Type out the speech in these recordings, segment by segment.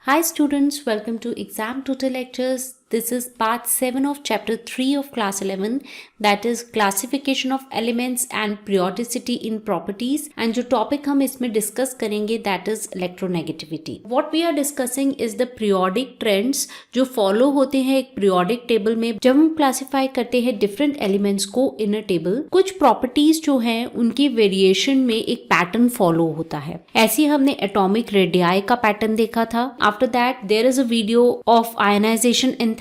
Hi students, welcome to Exam Tutor Lectures. This is part 7 of chapter 3 of class 11, that is classification of elements and periodicity in properties. And जो topic हम इसमें discuss करेंगे that is electronegativity. What we are discussing is the periodic trends जो follow होते हैं एक periodic table में. जब हम classify करते हैं different elements को in a table, कुछ properties जो हैं उनकी variation में एक pattern follow होता है. ऐसे हमने atomic radii का pattern देखा था. After that there is a video of ionization enthalpy.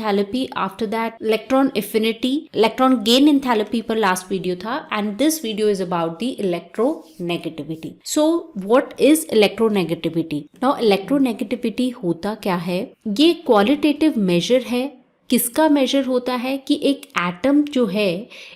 After that electron affinity, electron gain enthalpy पर last video था, and this video is about the electronegativity. So what is electronegativity? Now electronegativity होता क्या है? ये qualitative measure है. किसका major होता है कि एक एटम जो है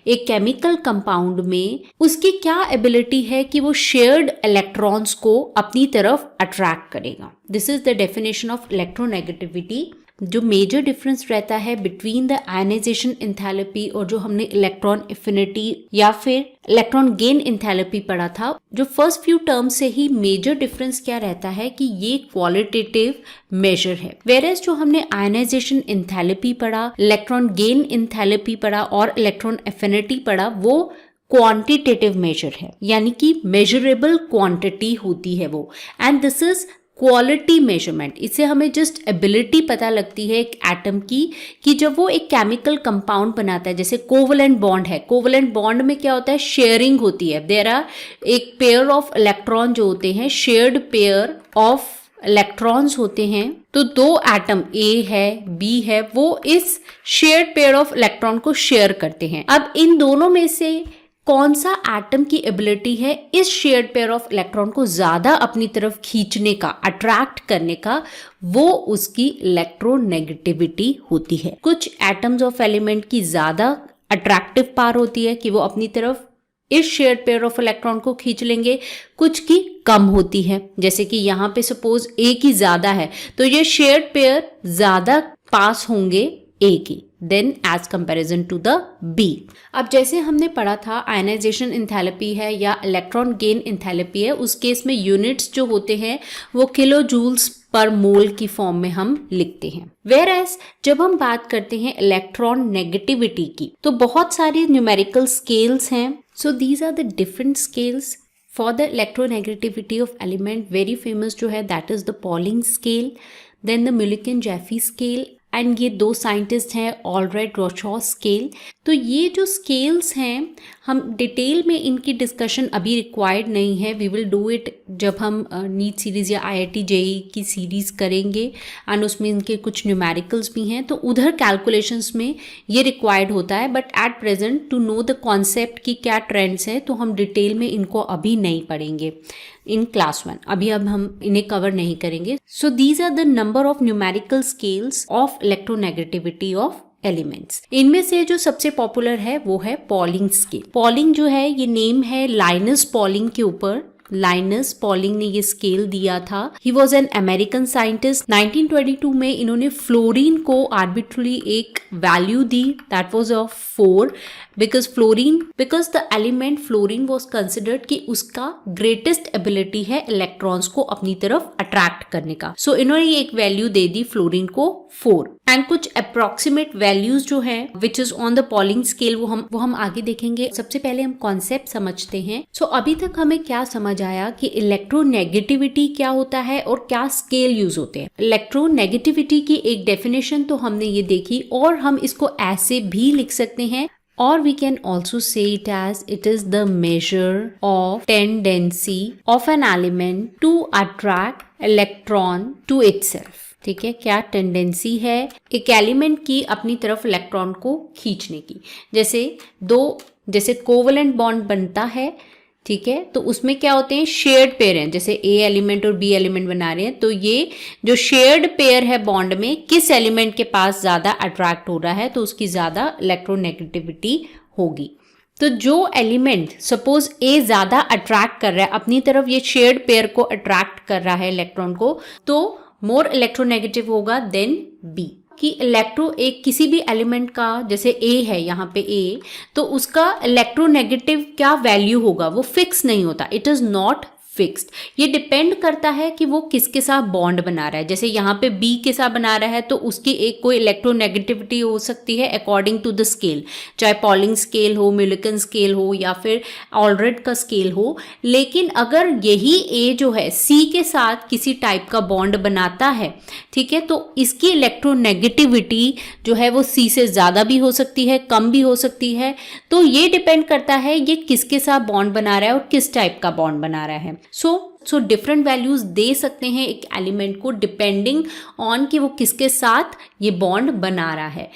एक केमिकल कंपाउंड में उसकी क्या एबिलिटी है कि वो शेयर्ड इलेक्ट्रॉन्स को अपनी तरफ अट्रैक्ट करेगा. This is the definition of electronegativity. जो मेजर डिफरेंस रहता है बिटवीन द आयनाइजेशन एंथैल्पी और जो हमने इलेक्ट्रॉन एफिनिटी या फिर इलेक्ट्रॉन गेन एंथैल्पी पढ़ा था, जो फर्स्ट फ्यू टर्म्स से ही मेजर डिफरेंस क्या रहता है कि ये क्वालिटेटिव मेजर है. वेयरएज जो हमने आयनाइजेशन एंथैल्पी पढ़ा, इलेक्ट्रॉन गेन एंथैल्पी पढ़ा और इलेक्ट्रॉन एफिनिटी पढ़ा, वो क्वांटिटेटिव मेजर है, यानी कि मेजरेबल क्वांटिटी होती है वो. And this is quality measurement. इससे हमें जस्ट एबिलिटी पता लगती है एक एटम की कि जब वो एक केमिकल कंपाउंड बनाता है, जैसे कोवलेंट बॉन्ड है. कोवलेंट बॉन्ड में क्या होता है? शेयरिंग होती है. देयर आर एक पेयर ऑफ इलेक्ट्रॉन जो होते हैं, शेयर्ड पेयर ऑफ इलेक्ट्रॉन्स होते हैं. तो दो एटम ए है बी है, वो इस शेयर्ड पेयर ऑफ इलेक्ट्रॉन को शेयर करते हैं. अब इन दोनों में से कौन सा एटम की एबिलिटी है इस शेयर्ड पेयर ऑफ इलेक्ट्रॉन को ज्यादा अपनी तरफ खींचने का, अट्रैक्ट करने का, वो उसकी इलेक्ट्रोनेगेटिविटी होती है. कुछ एटम्स ऑफ एलिमेंट की ज्यादा अट्रैक्टिव पावर होती है कि वो अपनी तरफ इस शेयर्ड पेयर ऑफ इलेक्ट्रॉन को खींच लेंगे, कुछ की कम होती है. जैसे कि यहाँ पे सपोज ए की ज्यादा है तो ये शेयर्ड पेयर ज्यादा पास होंगे ए की than as comparison to the B. अब जैसे हमने पढ़ा था आयनाइजेशन एंथैल्पी है या इलेक्ट्रॉन गेन एंथैल्पी है, उस केस में यूनिट्स जो होते हैं वो किलो जूल्स पर मोल की फॉर्म में हम लिखते हैं. वेयरएज जब हम बात करते हैं इलेक्ट्रॉन नेगेटिविटी की तो बहुत सारी न्यूमेरिकल स्केल्स हैं. So these are the different scales for the electronegativity of element. Very famous जो है that is the Pauling scale, then the Millikan Jaffe scale, and ये दो साइंटिस्ट हैं ऑलरेड रॉशॉ स्केल. तो ये जो स्केल्स हैं हम डिटेल में इनकी डिस्कशन अभी रिक्वायर्ड नहीं है. वी विल डू इट जब हम नीट सीरीज़ या IIT JEE की सीरीज़ करेंगे एंड उसमें इनके कुछ न्यूमेरिकल्स भी हैं, तो उधर कैलकुलेशंस में ये रिक्वायर्ड होता है. But at present to know the concept की क्या ट्रेंड्स हैं तो हम डिटेल में इनको अभी नहीं पढ़ेंगे इन क्लास 1. अभी अब हम इन्हें कवर नहीं करेंगे. So these are the number of numerical scales of electronegativity of elements. इनमें से जो सबसे पॉपुलर है वो है पॉलिंग स्केल. पॉलिंग जो है ये नेम है लाइनस पॉलिंग के ऊपर. लाइनस पॉलिंग ने ये स्केल दिया था. He was an American scientist. 1922 में इन्होंने फ्लोरीन को आर्बिट्रली एक value the that was of 4 because the element fluorine was considered कि उसका ग्रेटेस्ट एबिलिटी है इलेक्ट्रॉन्स को अपनी तरफ अट्रैक्ट करने का. सो इन्होंने ये एक वैल्यू दे दी फ्लोरीन को 4. एंड कुछ अप्रोक्सीमेट वैल्यूज जो है which is on the Pauling scale वो हम आगे देखेंगे. सबसे पहले हम कॉन्सेप्ट समझते हैं. सो अभी तक हमें क्या समझ आया कि इलेक्ट्रोनेगेटिविटी क्या होता है और क्या स्केल यूज होते हैं. इलेक्ट्रोनेगेटिविटी की एक डेफिनेशन तो हमने ये देखी और हम इसको ऐसे भी लिख सकते हैं, or we can also say it as it is the measure of tendency of an element to attract electron to itself. ठीक है, क्या टेंडेंसी है एक एलिमेंट की अपनी तरफ इलेक्ट्रॉन को खींचने की. जैसे कोवलेंट बॉन्ड बनता है, ठीक है, तो उसमें क्या होते हैं शेयर्ड पेयर हैं. जैसे ए एलिमेंट और बी एलिमेंट बना रहे हैं तो ये जो शेयर्ड पेयर है बॉन्ड में किस एलिमेंट के पास ज्यादा अट्रैक्ट हो रहा है तो उसकी ज्यादा इलेक्ट्रोनेगेटिविटी होगी. तो जो एलिमेंट सपोज ए ज्यादा अट्रैक्ट कर रहा है अपनी तरफ, ये शेयर्ड पेयर को अट्रैक्ट कर रहा है इलेक्ट्रॉन को, तो मोर इलेक्ट्रोनेगेटिव होगा देन बी. कि एक किसी भी एलिमेंट का, जैसे ए है यहाँ पे ए, तो उसका इलेक्ट्रोनेगेटिव क्या वैल्यू होगा वो फिक्स नहीं होता. It is not fixed. ये डिपेंड करता है कि वो किसके साथ बॉन्ड बना रहा है। जैसे यहाँ पे बी के साथ बना रहा है तो उसकी एक कोई इलेक्ट्रोनेगेटिविटी हो सकती है अकॉर्डिंग टू द स्केल, चाहे पॉलिंग स्केल हो, मिलिकन स्केल हो या फिर ऑलरेड का स्केल हो। लेकिन अगर यही ए जो है सी के साथ किसी टाइप का बॉन्ड बनाता है, ठीक है, तो इसकी इलेक्ट्रोनेगेटिविटी जो है वो सी से ज़्यादा भी हो सकती है, कम भी हो सकती है। तो ये डिपेंड करता है ये किसके साथ बॉन्ड बना रहा है और किस टाइप का बॉन्ड बना रहा है। सो डिफरेंट वैल्यूज दे सकते हैं एक एलिमेंट को डिपेंडिंग ऑन कि वो किसके साथ ये बॉन्ड बना रहा है।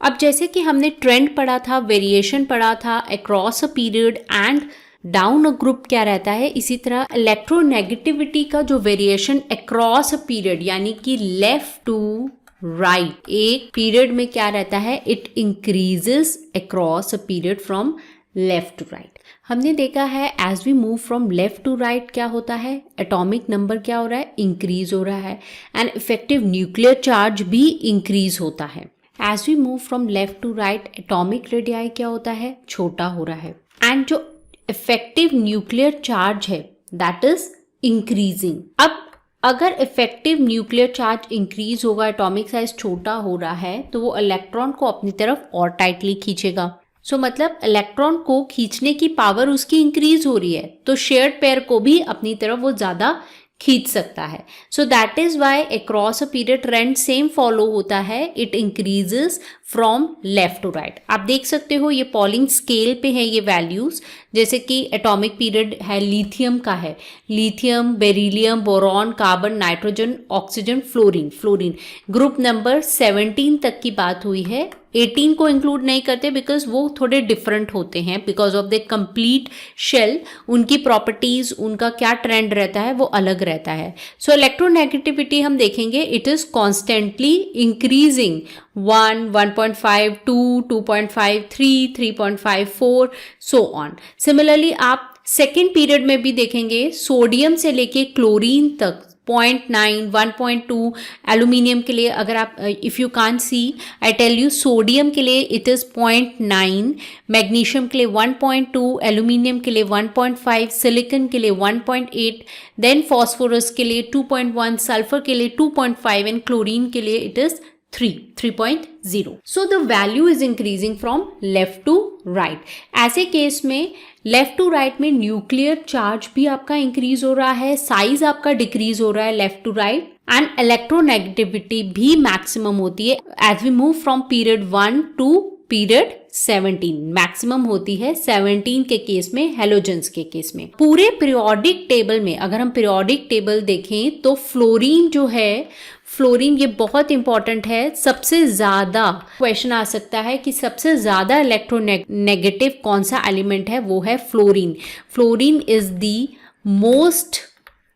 अब जैसे कि हमने ट्रेंड पढ़ा था, वेरिएशन पढ़ा था, across a period and down a group क्या रहता है, इसी तरह इलेक्ट्रोनेगेटिविटी का जो वेरिएशन अक्रॉस अ पीरियड यानी कि लेफ्ट टू राइट एक पीरियड में क्या रहता है, it increases across a period from left to right. हमने देखा है as we move from left to right क्या होता है, एटॉमिक नंबर क्या हो रहा है, इंक्रीज हो रहा है, एंड इफेक्टिव न्यूक्लियर चार्ज भी इंक्रीज होता है। As we move from left to right atomic radii क्या होता है, छोटा हो रहा है, एंड जो इफेक्टिव न्यूक्लियर चार्ज है दैट इज इंक्रीजिंग। अब अगर इफेक्टिव न्यूक्लियर चार्ज इंक्रीज होगा, एटॉमिक साइज छोटा हो रहा है, तो वो इलेक्ट्रॉन को अपनी तरफ और टाइटली खींचेगा। सो मतलब इलेक्ट्रॉन को खींचने की पावर उसकी इंक्रीज हो रही है, तो शेयर्ड पेयर को भी अपनी तरफ वो ज़्यादा खींच सकता है। So that is why across a period trend same follow होता है, it increases from left to right. आप देख सकते हो ये पॉलिंग स्केल पे है ये वैल्यूज, जैसे कि एटॉमिक पीरियड है लिथियम का है, lithium, beryllium, boron, carbon, nitrogen, oxygen, fluorine group number 17 तक की बात हुई है। 18 को इंक्लूड नहीं करते बिकॉज वो थोड़े डिफरेंट होते हैं, because of the complete shell, उनकी प्रॉपर्टीज, उनका क्या ट्रेंड रहता है वो अलग रहता है। सो इलेक्ट्रोनेगेटिविटी हम देखेंगे it is constantly increasing 1, 1.5, 2, 2.5, 3, 3.5, 4 so on. Similarly आप सेकेंड पीरियड में भी देखेंगे सोडियम से लेके क्लोरीन तक 0.9, 1.2, एल्यूमिनियम के लिए अगर आप if you can see I tell you, sodium के लिए इट इज़ 0.9, मैग्नीशियम के लिए 1.2, एल्यूमिनियम के लिए 1.5, सिलिकॉन के लिए 1.8, देन फॉस्फोरस के लिए 2.1, सल्फर के लिए 2.5 एंड क्लोरीन के लिए it is 3.0. So the value is increasing from left to right. ऐसे केस में लेफ्ट टू राइट में न्यूक्लियर चार्ज भी आपका इंक्रीज हो रहा है, साइज आपका डिक्रीज हो रहा है left to right, and electronegativity भी मैक्सिमम होती है as we move from period 1 to period 17। Maximum होती है 17 के केस में, हेलोजेंस के केस में। पूरे पीरियोडिक टेबल में अगर हम पीरियोडिक टेबल देखें तो फ्लोरीन जो है, फ्लोरीन ये बहुत इंपॉर्टेंट है। सबसे ज़्यादा क्वेश्चन आ सकता है कि सबसे ज़्यादा इलेक्ट्रोनेगेटिव कौन सा एलिमेंट है, वो है fluorine. Fluorine is the most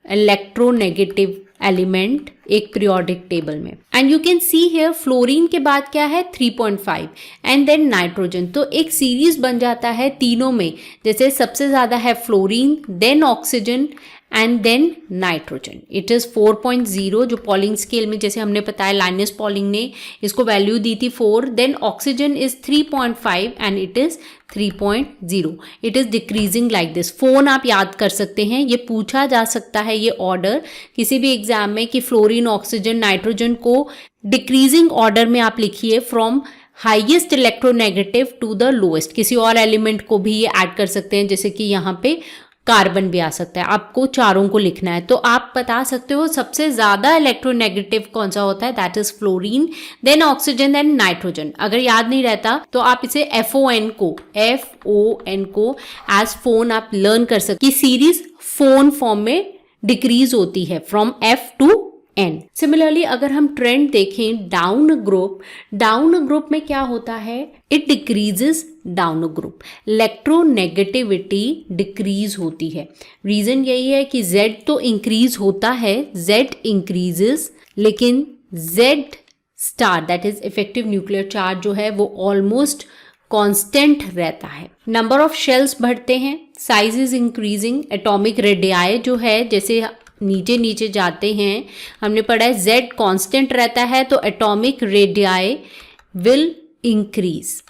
electronegative element एक पीरियोडिक टेबल में। And you can see here fluorine के बाद क्या है 3.5 एंड देन नाइट्रोजन। तो एक सीरीज बन जाता है तीनों में, जैसे सबसे ज़्यादा है fluorine, then oxygen and then nitrogen. It is 4.0 जो पॉलिंग स्केल में जैसे हमने बताया लाइनस पॉलिंग ने इसको वैल्यू दी थी 4, then oxygen is 3.5 and it is 3.0। It is decreasing like this. FON आप याद कर सकते हैं, ये पूछा जा सकता है ये ऑर्डर किसी भी एग्जाम में कि फ्लोरीन, ऑक्सीजन, नाइट्रोजन को डिक्रीजिंग ऑर्डर में आप लिखिए from highest electronegative to the lowest. किसी और एलिमेंट को भी ये ऐड कर सकते हैं, जैसे कि यहाँ पे कार्बन भी आ सकता है, आपको चारों को लिखना है तो आप बता सकते हो सबसे ज़्यादा इलेक्ट्रोनेगेटिव कौन सा होता है, that is fluorine, then oxygen, then nitrogen. अगर याद नहीं रहता तो आप इसे FON को एज फोन आप लर्न कर सकते, कि सीरीज फोन फॉर्म में डिक्रीज होती है from F to N। Similarly अगर हम ट्रेंड देखें डाउन ग्रुप में क्या होता है, it decreases down group, electronegativity decrease होती है। रीजन यही है कि Z तो इंक्रीज होता है, Z इंक्रीजेस, लेकिन Z star that is effective nuclear charge जो है वो ऑलमोस्ट कांस्टेंट रहता है। नंबर ऑफ शेल्स बढ़ते हैं, size is increasing, atomic radii जो है जैसे नीचे जाते हैं, हमने पढ़ा है Z कांस्टेंट रहता है तो एटॉमिक रेडियाई विल इंक्रीज।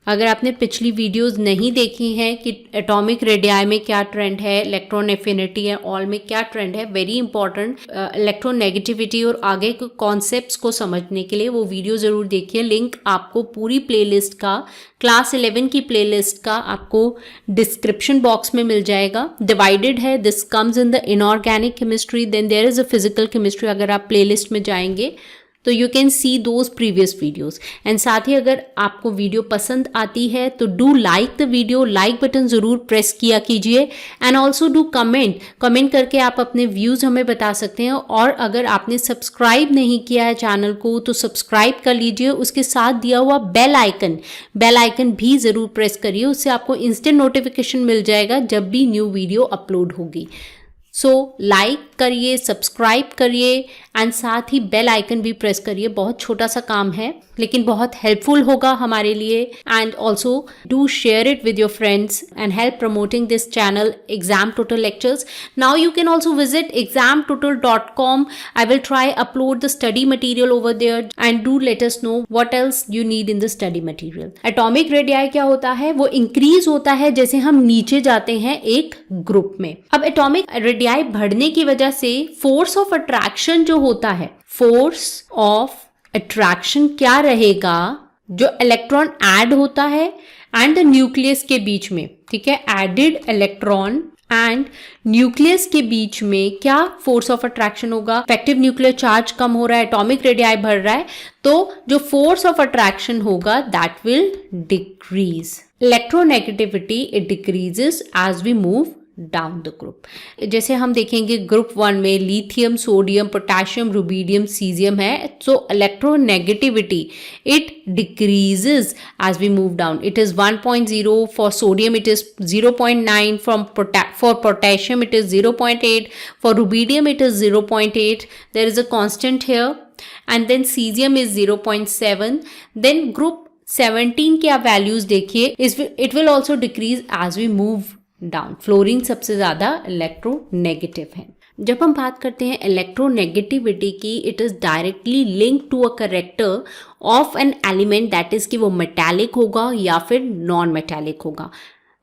अगर आपने पिछली वीडियोस नहीं देखी हैं कि एटॉमिक रेडियाई में क्या ट्रेंड है, इलेक्ट्रॉन एफिनिटी एंड ऑल में क्या ट्रेंड है, वेरी इंपॉर्टेंट इलेक्ट्रोनेगेटिविटी और आगे के कॉन्सेप्ट्स को समझने के लिए वो वीडियो ज़रूर देखिए। लिंक आपको पूरी प्लेलिस्ट का, क्लास 11 की प्लेलिस्ट का आपको डिस्क्रिप्शन बॉक्स में मिल जाएगा। डिवाइडेड है, this comes in the inorganic chemistry, then there is a physical chemistry. अगर आप प्लेलिस्ट में जाएंगे तो you can see those previous videos. And साथ ही अगर आपको वीडियो पसंद आती है तो do like the video, like button ज़रूर प्रेस किया कीजिए। एंड ऑल्सो डू कमेंट करके आप अपने व्यूज़ हमें बता सकते हैं। और अगर आपने सब्सक्राइब नहीं किया है चैनल को तो सब्सक्राइब कर लीजिए। उसके साथ दिया हुआ बेल आइकन भी ज़रूर प्रेस करिए, उससे आपको इंस्टेंट नोटिफिकेशन मिल जाएगा जब भी न्यू वीडियो अपलोड होगी। सो लाइक करिए, सब्सक्राइब करिए एंड साथ ही बेल आइकन भी प्रेस करिए। बहुत छोटा सा काम है लेकिन बहुत हेल्पफुल होगा हमारे लिए। And also do share it with your friends and help promoting this channel exam total lectures. Now you can also visit examtotal.com. I will try upload the study material over there and do let us know what else you need in the study material. Atomic radii क्या होता है? वो increase होता है जैसे हम नीचे जाते हैं एक ग्रुप में। अब एटॉमिक रेडियाई बढ़ने की वजह से फोर्स ऑफ अट्रैक्शन जो होता है, फोर्स ऑफ अट्रैक्शन क्या रहेगा? जो इलेक्ट्रॉन ऐड होता है एंड द न्यूक्लियस के बीच में, ठीक है, एडेड इलेक्ट्रॉन एंड न्यूक्लियस के बीच में क्या फोर्स ऑफ अट्रैक्शन होगा? इफेक्टिव न्यूक्लियर चार्ज कम हो रहा है, एटॉमिक रेडियाई बढ़ रहा है, तो जो फोर्स ऑफ अट्रैक्शन होगा that will decrease. Electronegativity it decreases as we move down the group. जैसे हम देखेंगे ग्रुप 1 में lithium, sodium, potassium, rubidium, caesium है, तो electronegativity it decreases as we move down. It is 1.0 for sodium, it is 0.9 for potassium, it is 0.8 for rubidium, it is 0.8. There is a constant here and then caesium is 0.7. Then group 17 के आप values देखिए, it will also decrease as we move down. Fluorine सबसे ज्यादा electronegative है। जब हम बात करते हैं इलेक्ट्रोनेगेटिविटी की, it is directly link to a character of an element, that is कि वो मेटालिक होगा या फिर नॉन मेटालिक होगा।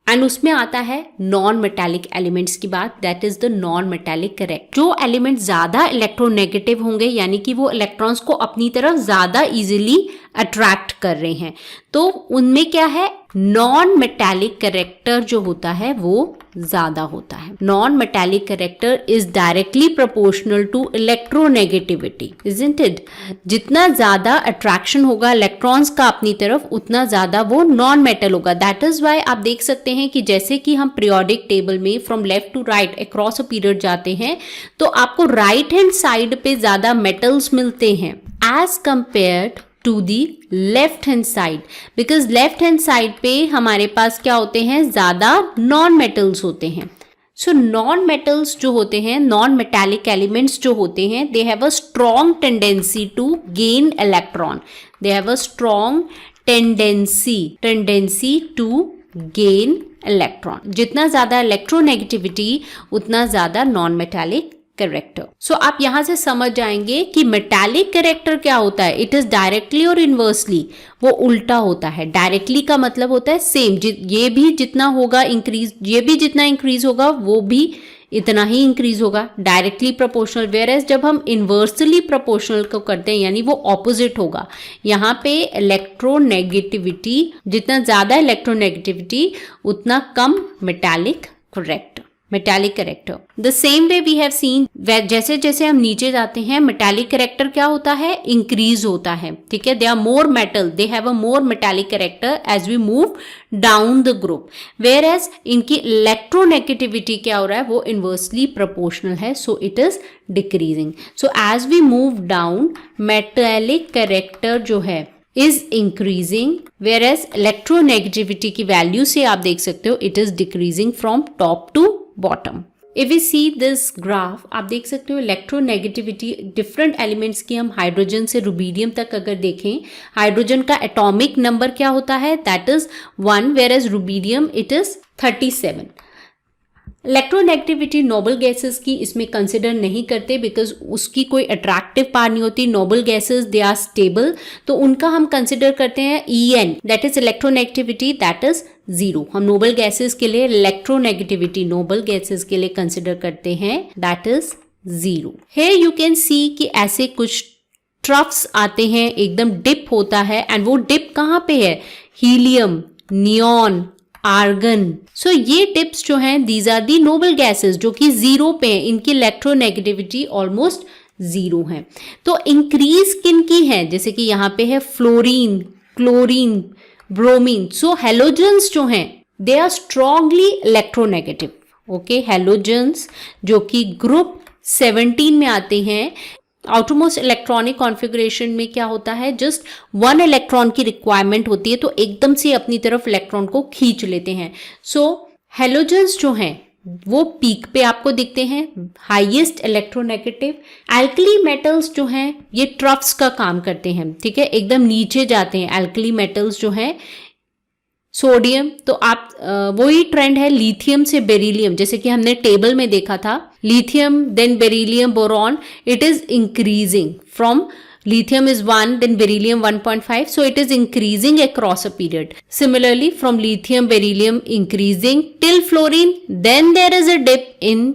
एंड उसमें आता है नॉन मेटालिक एलिमेंट्स की बात, that is the non metallic correct. जो एलिमेंट ज्यादा इलेक्ट्रोनेगेटिव होंगे यानी कि वो इलेक्ट्रॉन्स को अपनी तरफ ज्यादा इजीली अट्रैक्ट कर रहे हैं, तो उनमें क्या है, नॉन मेटालिक कैरेक्टर जो होता है वो ज्यादा होता है। Non metallic character is directly proportional to electronegativity, isn't it? जितना ज्यादा अट्रैक्शन होगा इलेक्ट्रॉन्स का अपनी तरफ, उतना ज्यादा वो नॉन मेटल होगा। दैट इज वाई आप देख सकते हैं कि जैसे कि हम पीरियोडिक टेबल में from left to right across a period जाते हैं तो आपको राइट हैंड साइड पे ज्यादा मेटल्स मिलते हैं as compared to the left hand side, because left hand side पे हमारे पास क्या होते हैं, ज्यादा नॉन मेटल्स होते हैं। सो नॉन मेटल्स जो होते हैं, नॉन मेटालिक एलिमेंट्स जो होते हैं, they have a strong tendency to gain electron, they have a strong tendency to gain electron. जितना ज्यादा इलेक्ट्रोनेगेटिविटी उतना ज्यादा नॉन मेटालिक कैरेक्टर। सो आप यहां से समझ जाएंगे कि मेटालिक कैरेक्टर क्या होता है। इट इज डायरेक्टली और इनवर्सली, वो उल्टा होता है। डायरेक्टली का मतलब होता है सेम, ये भी जितना होगा इंक्रीज, ये भी जितना इंक्रीज होगा वो भी इतना ही इंक्रीज होगा, डायरेक्टली प्रोपोर्शनल। वेयर एज जब हम इनवर्सली प्रोपोर्शनल को करते हैं यानी वो ऑपोजिट होगा। यहाँ पे इलेक्ट्रोनेगेटिविटी, जितना ज्यादा इलेक्ट्रोनेगेटिविटी उतना कम metallic character. The same way we have seen, जैसे जैसे हम नीचे जाते हैं मेटालिक कैरेक्टर क्या होता है, इंक्रीज होता है, ठीक है। They are more metal, they have a more metallic character as we move down the group. Whereas इनकी इलेक्ट्रोनेगेटिविटी क्या हो रहा है, वो इनवर्सली प्रोपोर्शनल है, so it is decreasing. So as we move down metallic character जो है is increasing, whereas electronegativity की वैल्यू से आप देख सकते हो it is decreasing from top to bottom. If we see this graph, आप देख सकते हो इलेक्ट्रोनेगेटिविटी डिफरेंट एलिमेंट्स की, हम हाइड्रोजन से रुबीडियम तक अगर देखें, हाइड्रोजन का एटॉमिक नंबर क्या होता है, that is 1, whereas rubidium it is 37. Electronegativity noble gases की इसमें कंसिडर नहीं करते बिकॉज उसकी कोई अट्रैक्टिव पावर नहीं होती. Noble gases they are stable, तो उनका हम कंसिडर करते हैं EN, that is electronegativity, that is 0. हम नोबल गैसेस के लिए इलेक्ट्रोनेगेटिविटी नोबल गैसेस के लिए कंसिडर करते हैं, that is 0. Here you can see कि ऐसे कुछ ट्रफ्स आते हैं, एकदम डिप होता है, एंड वो डिप कहाँ पे है? Helium, neon, argon. सो ये डिप्स जो हैं these are the noble gases जो कि 0 पे हैं, इनकी इलेक्ट्रोनेगेटिविटी ऑलमोस्ट 0 है. तो इंक्रीज किन की है? जैसे कि यहाँ पे है fluorine, chlorine, bromine. So halogens जो हैं they are strongly electronegative. Okay, halogens जो कि ग्रुप 17 में आते हैं. आउटरमोस्ट इलेक्ट्रॉनिक कॉन्फ़िगरेशन में क्या होता है? जस्ट 1 इलेक्ट्रॉन की रिक्वायरमेंट होती है, तो एकदम से अपनी तरफ इलेक्ट्रॉन को खींच लेते हैं. सो हेलोजेंस जो हैं वो पीक पे आपको दिखते हैं, हाईएस्ट इलेक्ट्रोनेगेटिव. एल्कली मेटल्स जो हैं ये ट्रफ्स का काम करते हैं, ठीक है, एकदम नीचे जाते हैं. एल्कली मेटल्स जो हैं, सोडियम, तो आप वही ट्रेंड है लिथियम से बेरिलियम, जैसे कि हमने टेबल में देखा था. Lithium, then beryllium, boron, it is increasing from lithium is 1, then beryllium 1.5, so it is increasing across a period. Similarly, from lithium, beryllium increasing till fluorine, then there is a dip in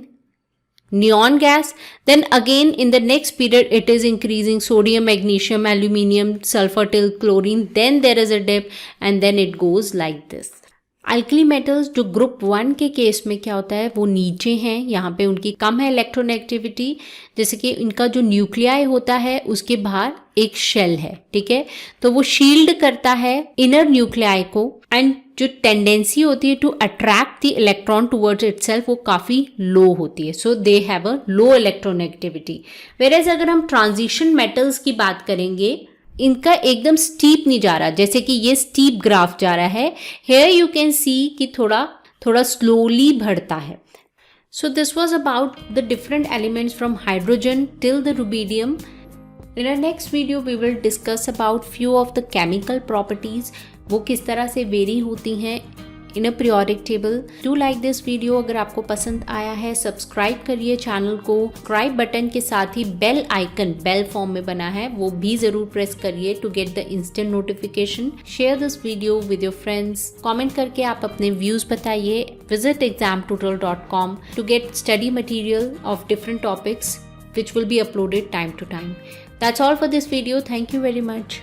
neon gas, then again in the next period it is increasing sodium, magnesium, aluminium, sulfur till chlorine, then there is a dip, and then it goes like this. Alkali metals जो group 1 के case में क्या होता है वो नीचे हैं, यहाँ पे उनकी कम है इलेक्ट्रोनेगेटिविटी. जैसे कि इनका जो न्यूक्लियाई होता है उसके बाहर एक शेल है, ठीक है, तो वो शील्ड करता है इनर न्यूक्लियाई को, एंड जो टेंडेंसी होती है to attract the electron towards itself वो काफ़ी लो होती है. So they have a low electronegativity. Whereas अगर हम ट्रांजिशन मेटल्स की बात करेंगे, इनका एकदम स्टीप नहीं जा रहा, जैसे कि ये स्टीप ग्राफ जा रहा है. हेयर यू कैन सी कि थोड़ा स्लोली बढ़ता है. So this was about the different elements from hydrogen till the rubidium. In our next video we will discuss about few of the chemical properties, वो किस तरह से वेरी होती हैं in a periodic table. Do like this video. अगर आपको पसंद आया है सब्सक्राइब करिए चैनल को. सब्सक्राइब बटन के साथ ही बेल आइकन बेल फॉर्म में बना है वो भी जरूर प्रेस करिए to get the instant notification. Share this video with your friends. Comment करके आप अपने व्यूज बताइए. Visit examtutorial.com to get study material of different topics which will be uploaded time to time. That's all for this video. Thank you very much.